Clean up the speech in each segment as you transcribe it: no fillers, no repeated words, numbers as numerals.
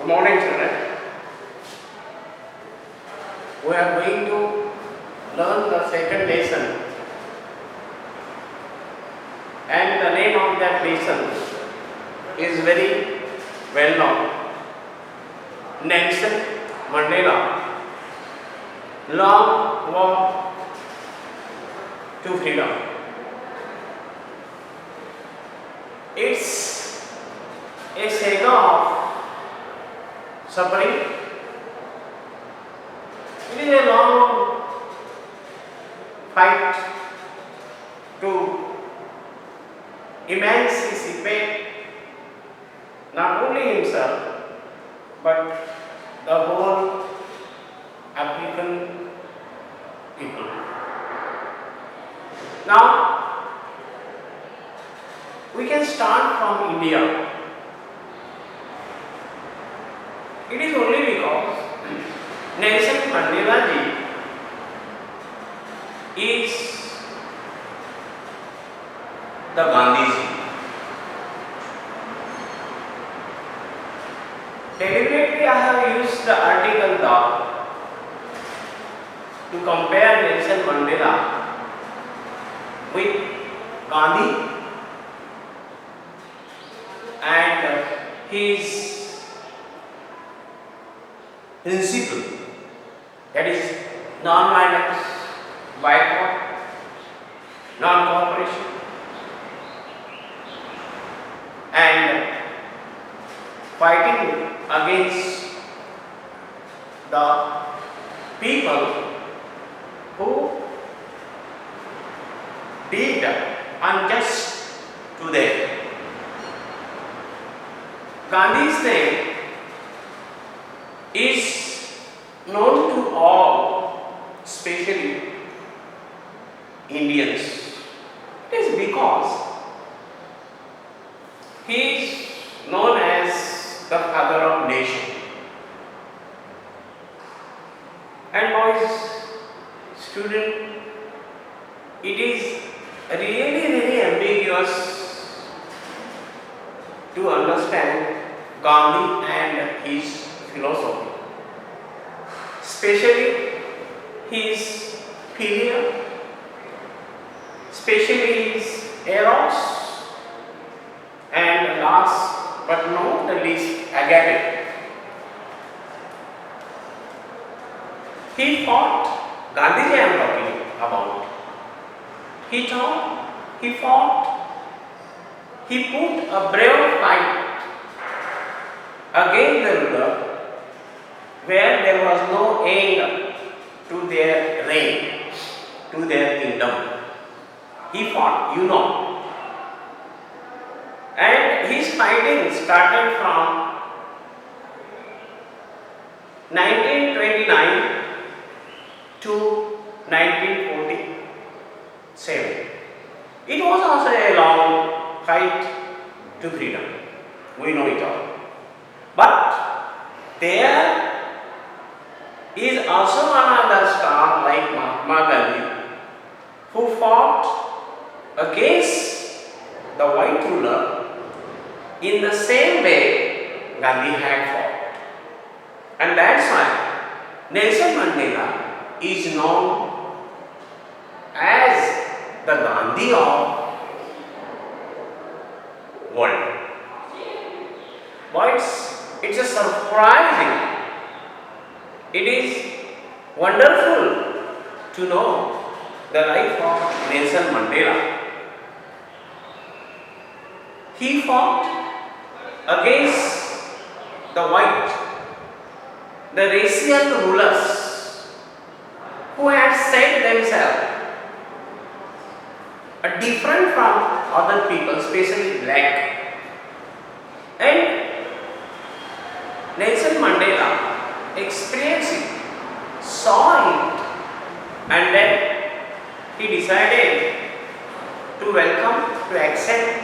Good morning, children. We are going to learn the second lesson, and the name of that lesson is very well known. Nelson Mandela, Long Walk to Freedom. It's a saga of suffering. It is a long fight to emancipate not only himself but the whole African people. Now, we can start from India. It is only because Nelson Mandela ji is the Gandhiji. Deliberately I have used the article "the" to compare Nelson Mandela with Gandhi and his principle, that is non-violence, boycott, non-cooperation, and fighting against the people who did unjust to them. Gandhi's name is known to all, especially Indians. It is because he is known as the father of nation. And boys, student, it is really very ambiguous to understand Gandhi and his philosophy, especially his philia, especially his eros, and last but not the least, agape. He fought, Gandhiji I am talking about. He fought, he put a brave fight against the ruler where there was no end to their reign, to their kingdom. He fought, and his fighting started from 1929 to 1947. It was also a long fight to freedom. We know it all. But there is also another star like Mahatma Gandhi who fought against the white ruler in the same way Gandhi had fought. And that's why Nelson Mandela is known as the Gandhi of world. Boys, it's a surprising, it is wonderful to know the life of Nelson Mandela. He fought against the white, the racial rulers who had set themselves different from other people, especially black. And Nelson Mandela experienced it, saw it, and then he decided to welcome, to accept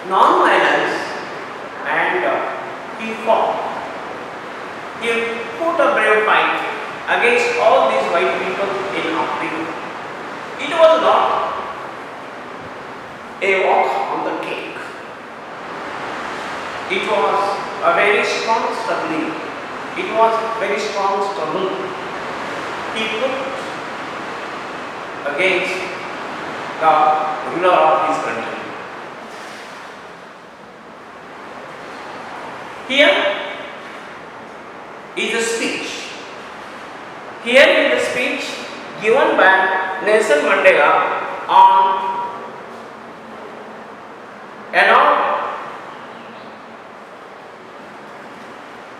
non-violence, and he fought. He put a brave fight against all these white people in Africa. It was not a walk on the cake. It was a very strong struggling It was very strong struggle he put against the ruler of his country. Here is a speech. Here is the speech given by Nelson Mandela on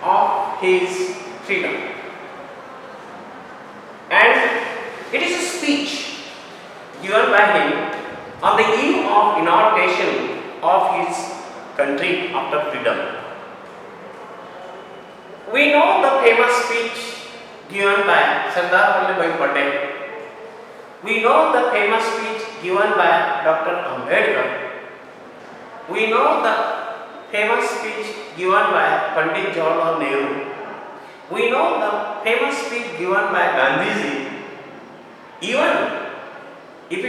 of his freedom. And it is a speech given by him on the eve of inauguration of his country after freedom. We know the famous speech given by Sardar Vallabhbhai Patel. We know the famous speech given by Dr. Ambedkar. We know the famous speech given by Pandit Jawaharlal Nehru. We know the famous speech given by Gandhiji. Even if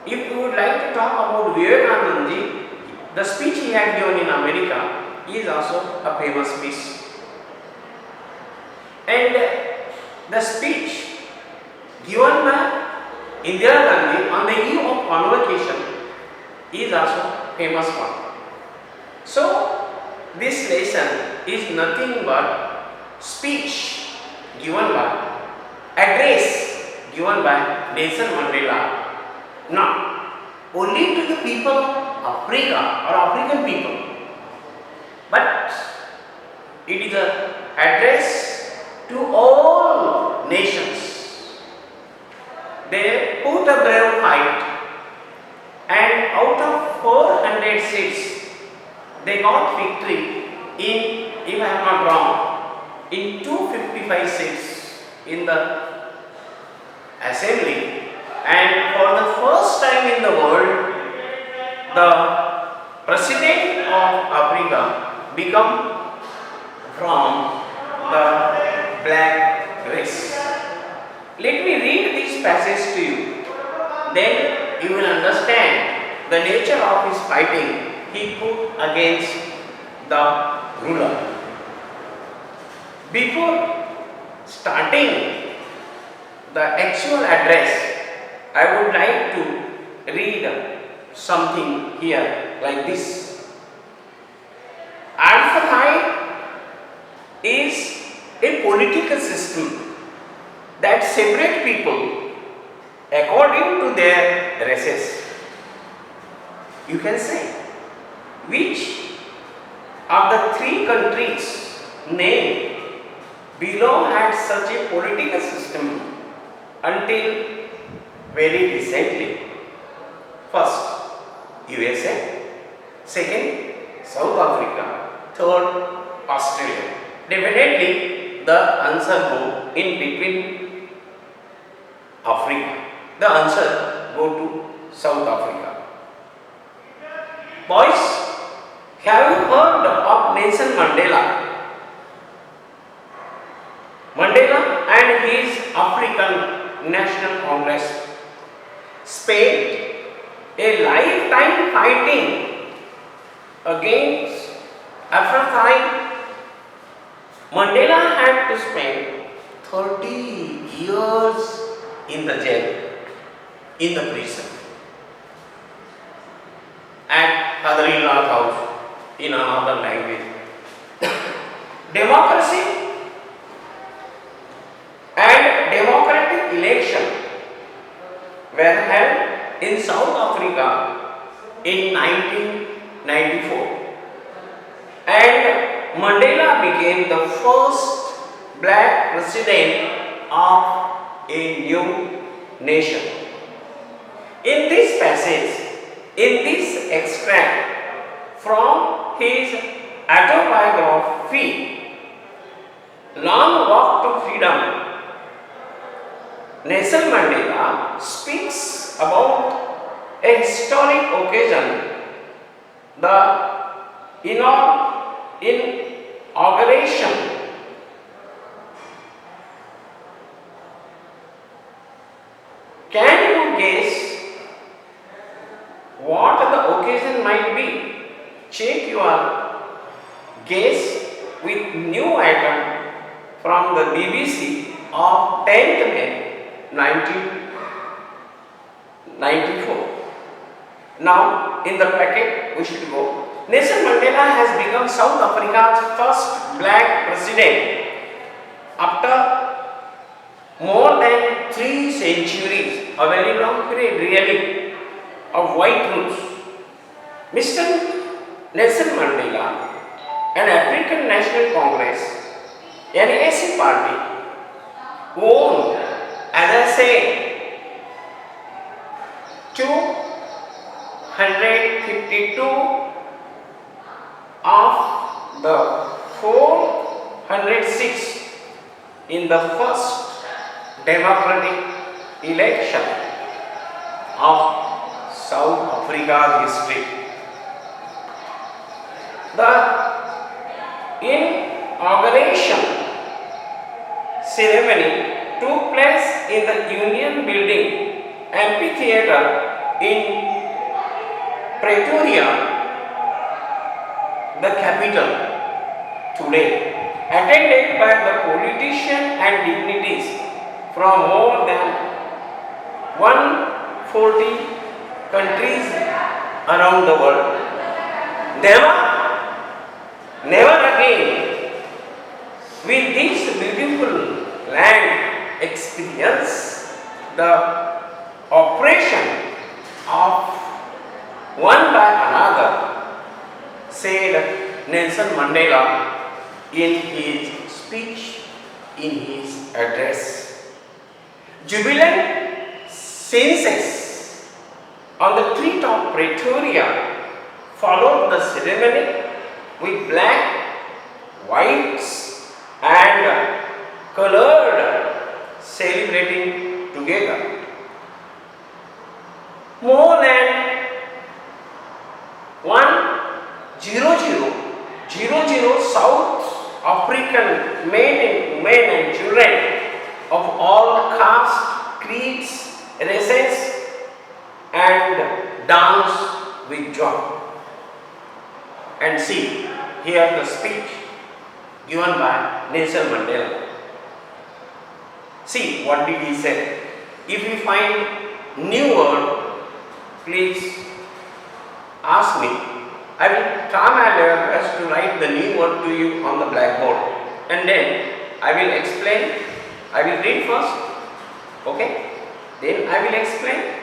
you would like to talk about Vivekananda ji, the speech he had given in America is also a famous speech. And the speech given by Indira Gandhi on the eve of convocation is also famous one. So this lesson is nothing but speech given by, address given by Nelson Mandela, not only to the people of Africa or African people, but it is an address to all nations. They put a brave fight, and out of 400 seats, they got victory in, if I am not wrong, in 255 seats in the assembly. And for the first time in the world, the president of Africa become from the black race. Let me read this passage to you. Then you will understand the nature of his fighting he put against the ruler. Before starting the actual address, I would like to read something here like this. Apartheid is a political system that separates people according to their races. You can say, which of the three countries named below had such a political system until very recently? First, USA, second, South Africa, third, Australia. Definitely the answer go in between Africa. The answer go to South Africa. Boys, have you heard of Nelson Mandela? Mandela and his African National Congress spent a lifetime fighting against apartheid. Mandela had to spend 30 years in the jail, in the prison, at father-in-law's house in another language. Democracy and democratic election were held in South Africa in 1994, and Mandela became the first black president of a new nation. In this passage, in this extract from his autobiography, Long Walk to Freedom, Nelson Mandela speaks about a historic occasion, the inauguration Can you guess what the occasion might be? Check your guess with new item from the BBC of 10th May 1994. Now, in the packet, we should go. Nelson Mandela has become South Africa's first black president after more than 3 centuries, a very long period really, of white roots. Mr. Nelson Mandela, an African National Congress, NAC party, won, as I say, 252 of the 406 in the first democratic election of South Africa's history. The inauguration ceremony took place in the Union Building Amphitheatre in Pretoria, the capital, today, attended by the politicians and dignitaries from more than 140 countries around the world. Never again will this beautiful land experience the oppression of one by another, said Nelson Mandela in his speech, in his address. Jubilant census on the treetop Pretoria followed the ceremony with black, whites and colored celebrating together. More than 100 South African men and women and children of all castes, creeds, races and dance with joy. And see, here the speech given by Nelson Mandela. See, what did he say? If you find new word, please ask me. I will try my level best to write the new word to you on the blackboard, and then I will explain. I will read first, okay? Then I will explain,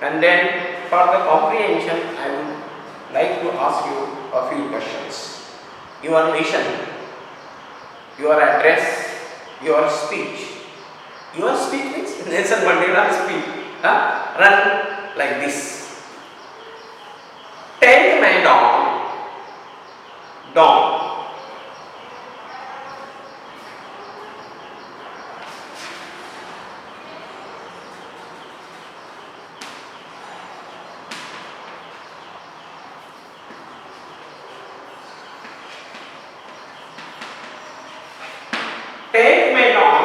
and then for the comprehension, I would like to ask you a few questions. Your mission, your address, your speech. Your speech means Nelson Mandela's speech. Run like this. 10th May dawn. 10th May dawn,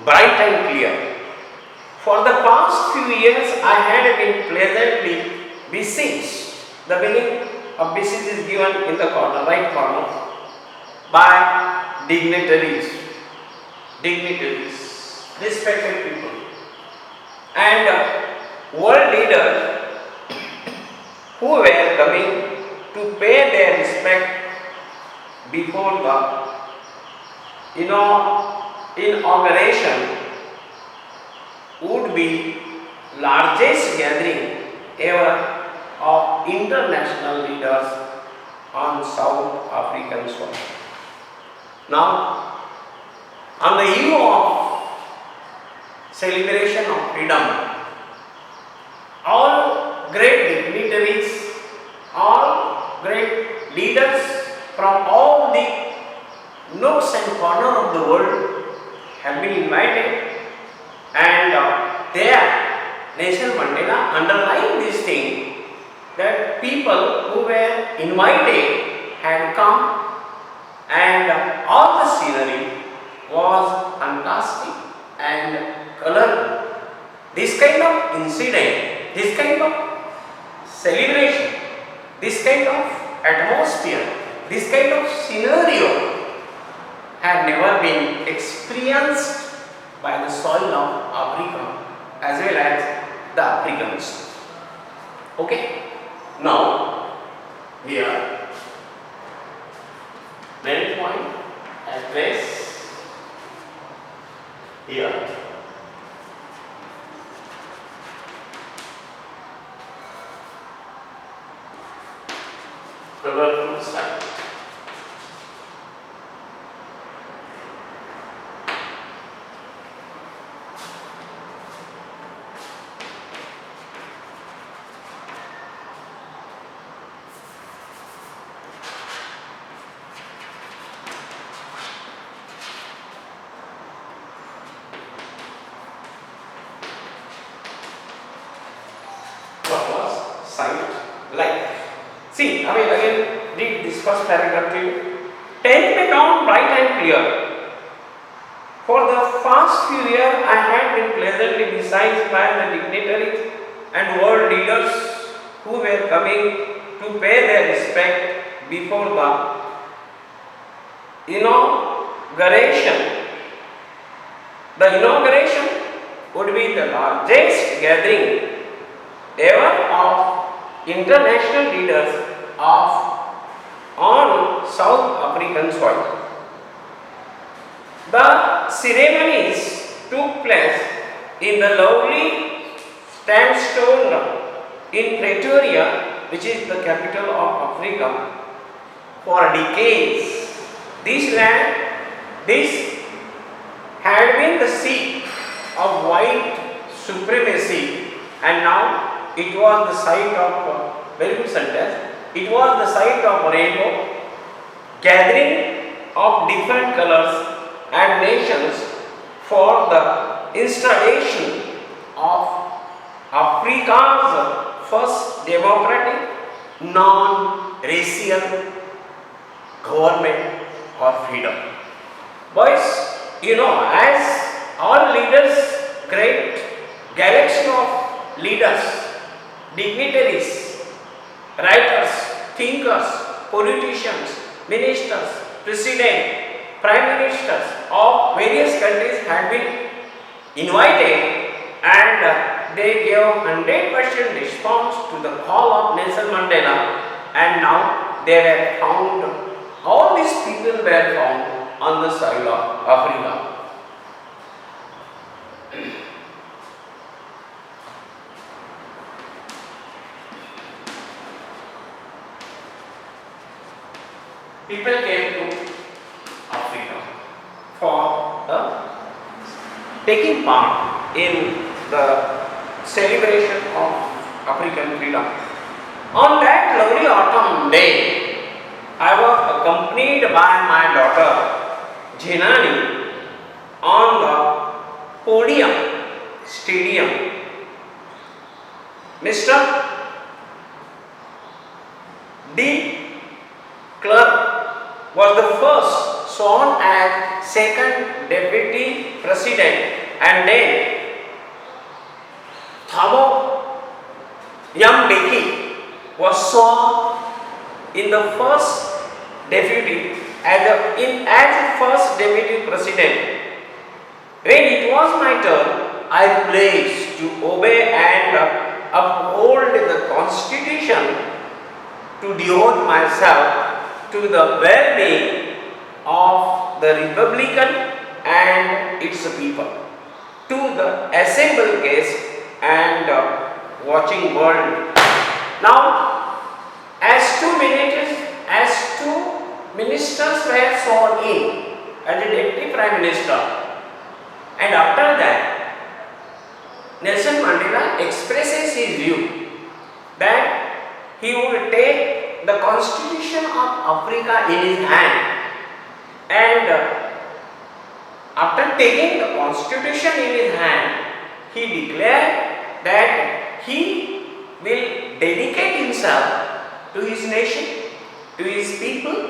bright and clear. For the past few years, I had been pleasantly besieged. The meaning of besieged is given in the corner, right corner, by dignitaries, respected people, and world leaders who were coming to pay their respect before the inauguration would be largest gathering ever of international leaders on South African soil. Now, on the eve of celebration of freedom, all great dignitaries, all great leaders from all the nooks and corners of the world have been invited, and there Nelson Mandela underlined this thing that people who were invited had come, and all the scenery was fantastic and colorful. This kind of incident, this kind of celebration, this kind of atmosphere, this kind of scenario had never been experienced by the soil of Africa as well as the Africans. Okay, now here main point address here. Colorful slide. What was site like? See, I mean again read this first paragraph to you. 10th May dawned bright and clear. For the past few years I had been pleasantly besieged by the dignitaries and world leaders who were coming to pay their respect before the inauguration. The inauguration would be the largest gathering ever of international leaders on South African soil. The ceremonies took place in the lovely sandstone in Pretoria, which is the capital of Africa, for decades. This had been the seat of white supremacy, and now it was the site of very good sentence. It was the site of rainbow, gathering of different colors and nations for the installation of Africa's first democratic, non-racial government or freedom. Boys, as all leaders, great galaxy of leaders, dignitaries, writers, thinkers, politicians, ministers, president, prime ministers of various countries had been invited, and they gave 100% response to the call of Nelson Mandela, and now they were found, all these people were found on the soil of Africa. People came to Africa for taking part in the celebration of African freedom. On that lovely autumn day, I was accompanied by my daughter Jinani on the podium stadium. Mr. D. Clark was the first sworn as second deputy president, and then Thabo Mbeki was sworn in the first deputy as first deputy president. When it was my turn, I pledged to obey and uphold the Constitution, to devote myself to the well-being of the Republican and its people, to the assembled guests and watching world. Now, as two ministers were sworn in as the deputy prime minister, and after that, Nelson Mandela expresses his view that he would take the Constitution of Africa in his hand, and after taking the Constitution in his hand, he declared that he will dedicate himself to his nation, to his people,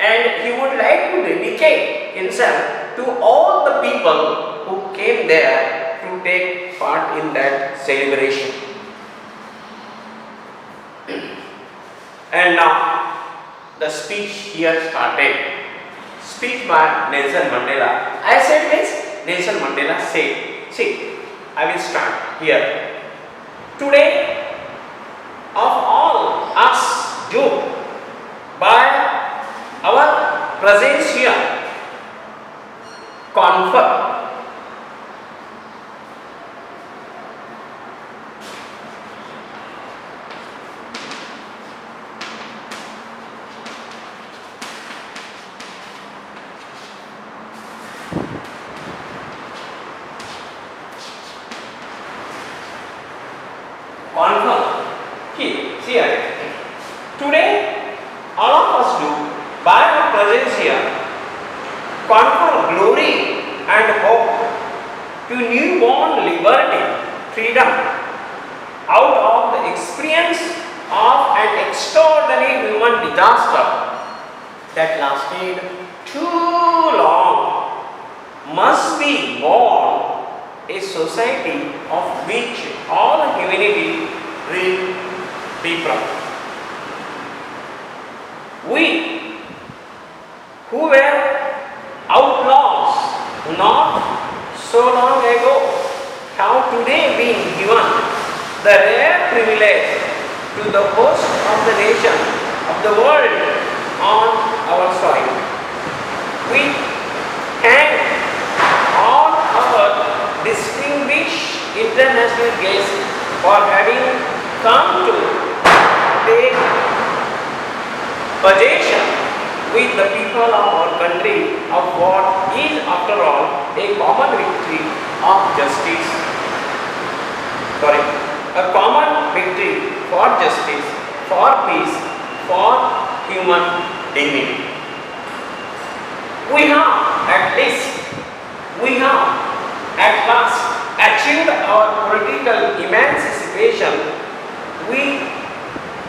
and he would like to dedicate himself to all the people who came there to take part in that celebration. And now the speech here started. Speech by Nelson Mandela. I said this, Nelson Mandela said. See, I will start here. Today, of all us youth, by our presence here, confer confirm. Here. Today, all of us do, by our presence here, confer glory and hope to newborn liberty, freedom, out of the experience of an extraordinary human disaster that lasted too long, must be born a society of which all humanity will be proud. We who were outlaws not so long ago have today been given the rare privilege to the host of the nation of the world on our soil. We thank all our distinguished international guests for having come to take possession with the people of our country of what is after all a common victory of justice. A common victory for justice, for peace, for human dignity. We have at last achieved our political emancipation. We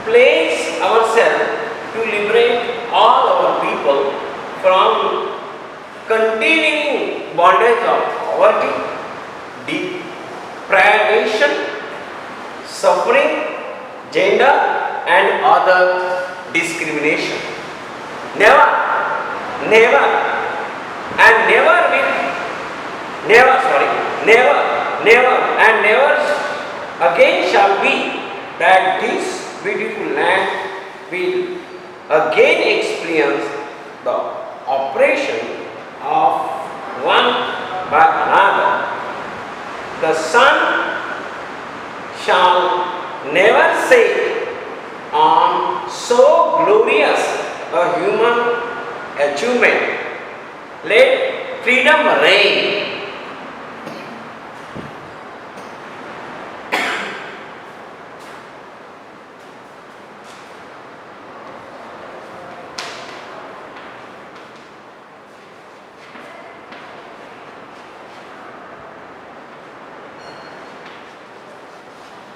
place ourselves to liberate all our people from continuing bondage of poverty, deprivation, suffering, gender and other discrimination. Never again shall be that this beautiful land will again experience the oppression of one by another. The sun shall never set on so glorious a human achievement. Let freedom reign.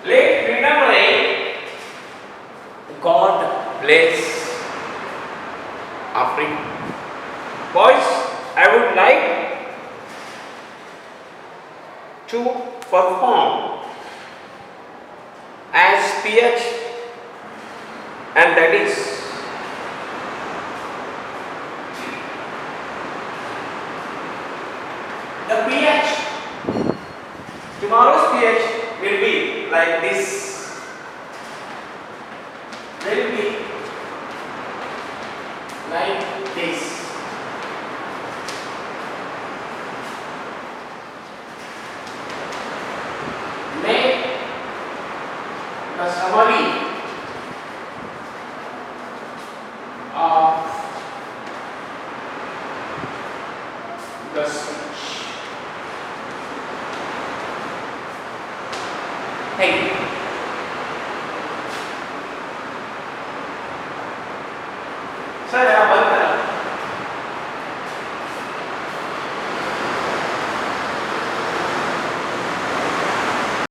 Let freedom reign. God bless Africa. Boys, I would like to perform as PH, and that is the PH. Tomorrow's PH will be like this. Will be like this. Make the summary of the speech. Thank you. Sir, I have one